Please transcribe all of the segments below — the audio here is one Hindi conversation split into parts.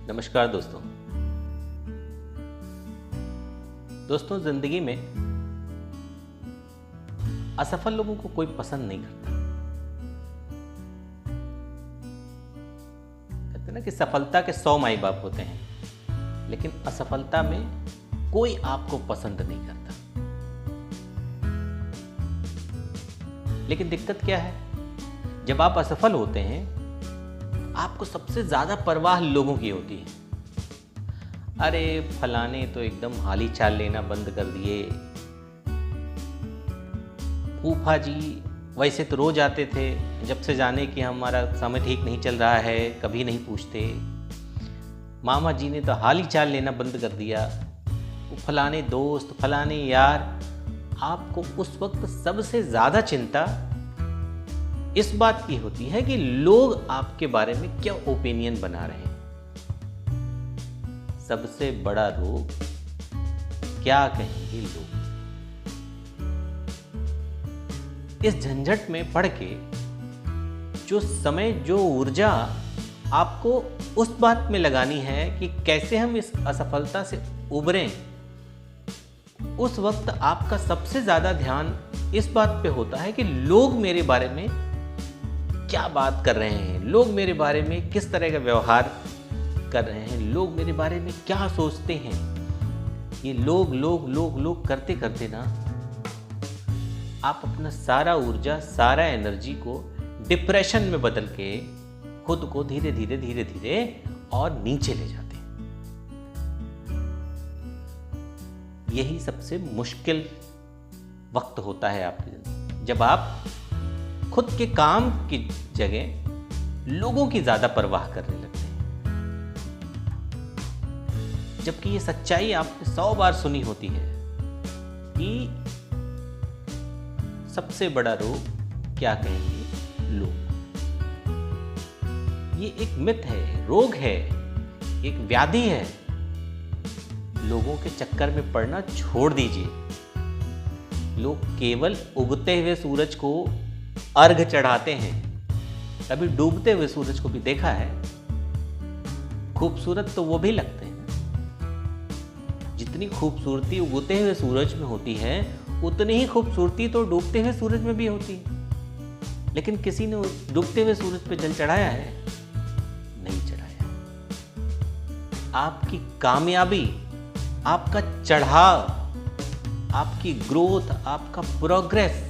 नमस्कार दोस्तों जिंदगी में असफल लोगों को कोई पसंद नहीं करता। कहते हैं ना कि सफलता के 100 माई बाप होते हैं, लेकिन असफलता में कोई आपको पसंद नहीं करता। लेकिन दिक्कत क्या है, जब आप असफल होते हैं आपको सबसे ज्यादा परवाह लोगों की होती है। अरे फलाने तो एकदम हाल ही चाल लेना बंद कर दिए, फूफा जी वैसे तो रोज आते थे, जब से जाने कि हमारा समय ठीक नहीं चल रहा है कभी नहीं पूछते। मामा जी ने तो हाल ही चाल लेना बंद कर दिया। फलाने दोस्त, फलाने यार। आपको उस वक्त सबसे ज्यादा चिंता इस बात की होती है कि लोग आपके बारे में क्या ओपिनियन बना रहे हैं। सबसे बड़ा रोग, क्या कहेंगे लोग। इस झंझट में पड़ के जो समय, जो ऊर्जा आपको उस बात में लगानी है कि कैसे हम इस असफलता से उबरें, उस वक्त आपका सबसे ज्यादा ध्यान इस बात पे होता है कि लोग मेरे बारे में क्या बात कर रहे हैं, लोग मेरे बारे में किस तरह का व्यवहार कर रहे हैं, लोग मेरे बारे में क्या सोचते हैं। ये लोग करते करते ना आप अपना सारा ऊर्जा, सारा एनर्जी को डिप्रेशन में बदल के खुद को धीरे धीरे और नीचे ले जाते हैं। यही सबसे मुश्किल वक्त होता है आपकी जिंदगी, जब आप खुद के काम की जगह लोगों की ज्यादा परवाह करने लगते हैं। जबकि ये सच्चाई आपने 100 बार सुनी होती है कि सबसे बड़ा रोग, क्या कहेंगे लोग। ये एक मिथ है, रोग है, एक व्याधि है। लोगों के चक्कर में पड़ना छोड़ दीजिए। लोग केवल उगते हुए सूरज को अर्घ चढ़ाते हैं। कभी डूबते हुए सूरज को भी देखा है? खूबसूरत तो वो भी लगते हैं। जितनी खूबसूरती उगते हुए सूरज में होती है, उतनी ही खूबसूरती तो डूबते हुए सूरज में भी होती है। लेकिन किसी ने डूबते हुए सूरज पे जल चढ़ाया है? नहीं चढ़ाया। आपकी कामयाबी, आपका चढ़ाव, आपकी ग्रोथ, आपका प्रोग्रेस,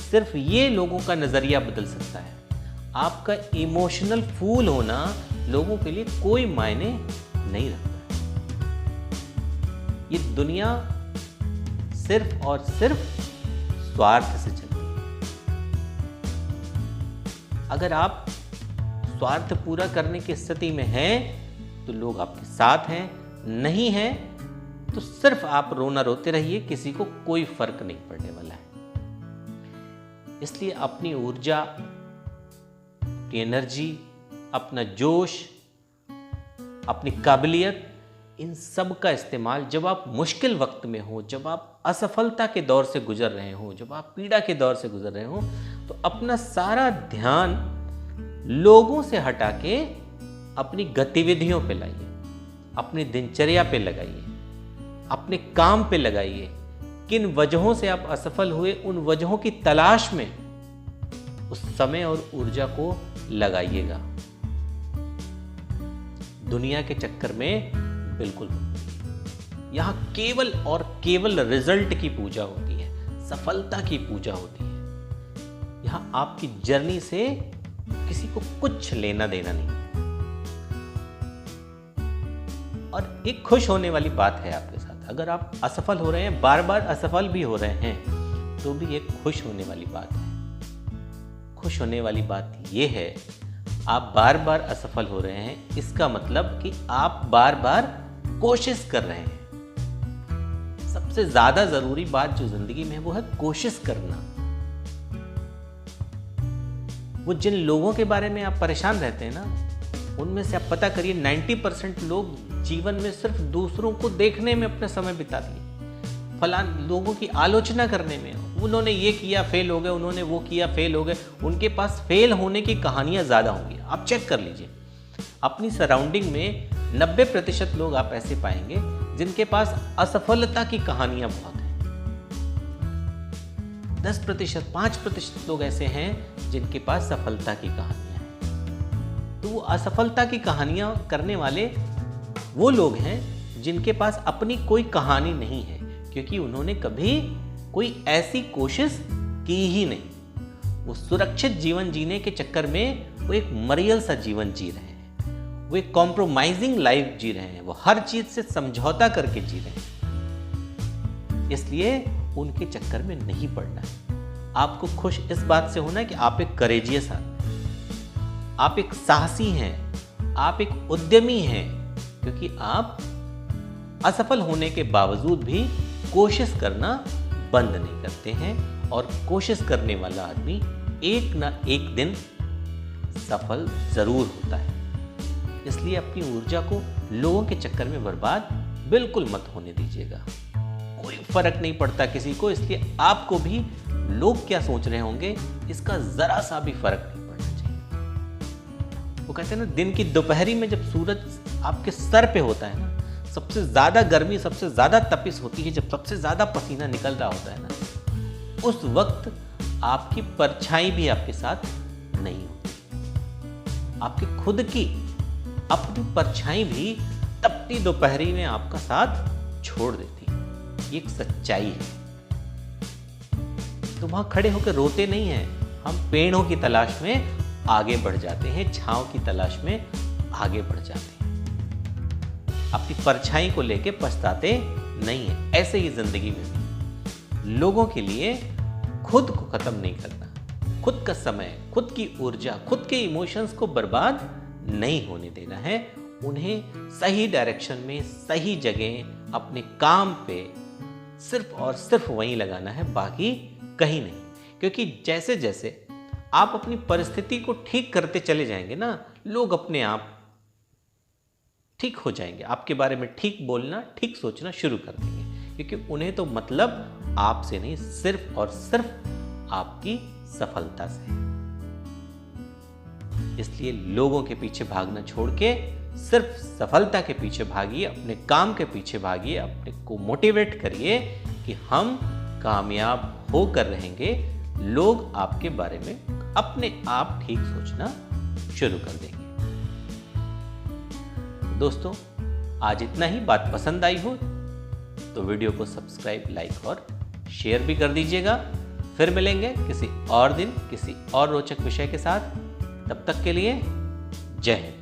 सिर्फ ये लोगों का नजरिया बदल सकता है। आपका इमोशनल फूल होना लोगों के लिए कोई मायने नहीं रखता। ये दुनिया सिर्फ और सिर्फ स्वार्थ से चलती है। अगर आप स्वार्थ पूरा करने की स्थिति में हैं तो लोग आपके साथ हैं, नहीं हैं तो सिर्फ आप रोना रोते रहिए, किसी को कोई फर्क नहीं पड़ने वाला है। इसलिए अपनी ऊर्जा, अपनी एनर्जी, अपना जोश, अपनी काबिलियत, इन सब का इस्तेमाल जब आप मुश्किल वक्त में हो, जब आप असफलता के दौर से गुजर रहे हो, जब आप पीड़ा के दौर से गुजर रहे हो, तो अपना सारा ध्यान लोगों से हटा के अपनी गतिविधियों पे लाइए, अपनी दिनचर्या पे लगाइए, अपने काम पे लगाइए। किन वजहों से आप असफल हुए, उन वजहों की तलाश में उस समय और ऊर्जा को लगाइएगा। दुनिया के चक्कर में बिल्कुल यहां केवल और केवल रिजल्ट की पूजा होती है, सफलता की पूजा होती है। यहां आपकी जर्नी से किसी को कुछ लेना देना नहीं है। और एक खुश होने वाली बात है आपके साथ, अगर आप असफल हो रहे हैं, बार बार असफल भी हो रहे हैं, तो भी एक खुश होने वाली बात है। खुश होने वाली बात यह है, आप बार बार असफल हो रहे हैं, इसका मतलब कि आप बार बार कोशिश कर रहे हैं। सबसे ज्यादा जरूरी बात जो जिंदगी में है वो है कोशिश करना। वो जिन लोगों के बारे में आप परेशान रहते हैं ना, उनमें से आप पता करिए 90% लोग जीवन में सिर्फ दूसरों को देखने में अपना समय बिता दिए, फलान लोगों की आलोचना करने में। उन्होंने ये किया फेल हो गए, उन्होंने वो किया फेल हो गए। उनके पास फेल होने की कहानियां ज्यादा होंगी, आप चेक कर लीजिए। अपनी सराउंडिंग में 90% लोग आप ऐसे पाएंगे जिनके पास असफलता की कहानियां बहुत हैं। 10%, 5% लोग ऐसे हैं जिनके पास सफलता की कहानियां हैं। तो वो असफलता की कहानियां करने वाले वो लोग हैं जिनके पास अपनी कोई कहानी नहीं है, क्योंकि उन्होंने कभी कोई ऐसी कोशिश की ही नहीं। वो सुरक्षित जीवन जीने के चक्कर में वो एक मरियल सा जीवन जी रहे हैं, वो एक कॉम्प्रोमाइजिंग लाइफ जी रहे हैं, वो हर चीज से समझौता करके जी रहे हैं। इसलिए उनके चक्कर में नहीं पड़ना है। आपको खुश इस बात से होना है कि आप एक करेजियस आदमी, आप एक साहसी हैं, आप एक उद्यमी हैं, क्योंकि आप असफल होने के बावजूद भी कोशिश करना बंद नहीं करते हैं, और कोशिश करने वाला आदमी एक ना एक दिन सफल जरूर होता है। इसलिए अपनी ऊर्जा को लोगों के चक्कर में बर्बाद बिल्कुल मत होने दीजिएगा। कोई फर्क नहीं पड़ता किसी को, इसलिए आपको भी लोग क्या सोच रहे होंगे इसका जरा सा भी फर्क नहीं पड़ना चाहिए। वो कहते हैं ना, दिन की दोपहरी में जब सूरज आपके सर पे होता है ना, सबसे ज्यादा गर्मी, सबसे ज्यादा तपिश होती है, जब सबसे ज्यादा पसीना निकल रहा होता है ना, उस वक्त आपकी परछाई भी आपके साथ नहीं होती। आपकी खुद की अपनी परछाई भी तपती दोपहरी में आपका साथ छोड़ देती है। ये एक सच्चाई है। तो वहां खड़े होकर रोते नहीं हैं, हम पेड़ों की तलाश में आगे बढ़ जाते हैं, छांव की तलाश में आगे बढ़ जाते हैं। अपनी परछाई को लेके पछताते नहीं है। ऐसे ही जिंदगी में भी लोगों के लिए खुद को खत्म नहीं करना, खुद का समय, खुद की ऊर्जा, खुद के इमोशंस को बर्बाद नहीं होने देना है। उन्हें सही डायरेक्शन में, सही जगह, अपने काम पे सिर्फ और सिर्फ वहीं लगाना है, बाकी कहीं नहीं। क्योंकि जैसे जैसे आप अपनी परिस्थिति को ठीक करते चले जाएंगे ना, लोग अपने आप ठीक हो जाएंगे, आपके बारे में ठीक बोलना, ठीक सोचना शुरू कर देंगे, क्योंकि उन्हें तो मतलब आपसे नहीं, सिर्फ और सिर्फ आपकी सफलता से है। इसलिए लोगों के पीछे भागना छोड़ के सिर्फ सफलता के पीछे भागिए, अपने काम के पीछे भागिए, अपने को मोटिवेट करिए कि हम कामयाब होकर रहेंगे। लोग आपके बारे में अपने आप ठीक सोचना शुरू कर देंगे। दोस्तों, आज इतना ही। बात पसंद आई हो तो वीडियो को सब्सक्राइब, लाइक और शेयर भी कर दीजिएगा। फिर मिलेंगे किसी और दिन किसी और रोचक विषय के साथ। तब तक के लिए जय हिंद।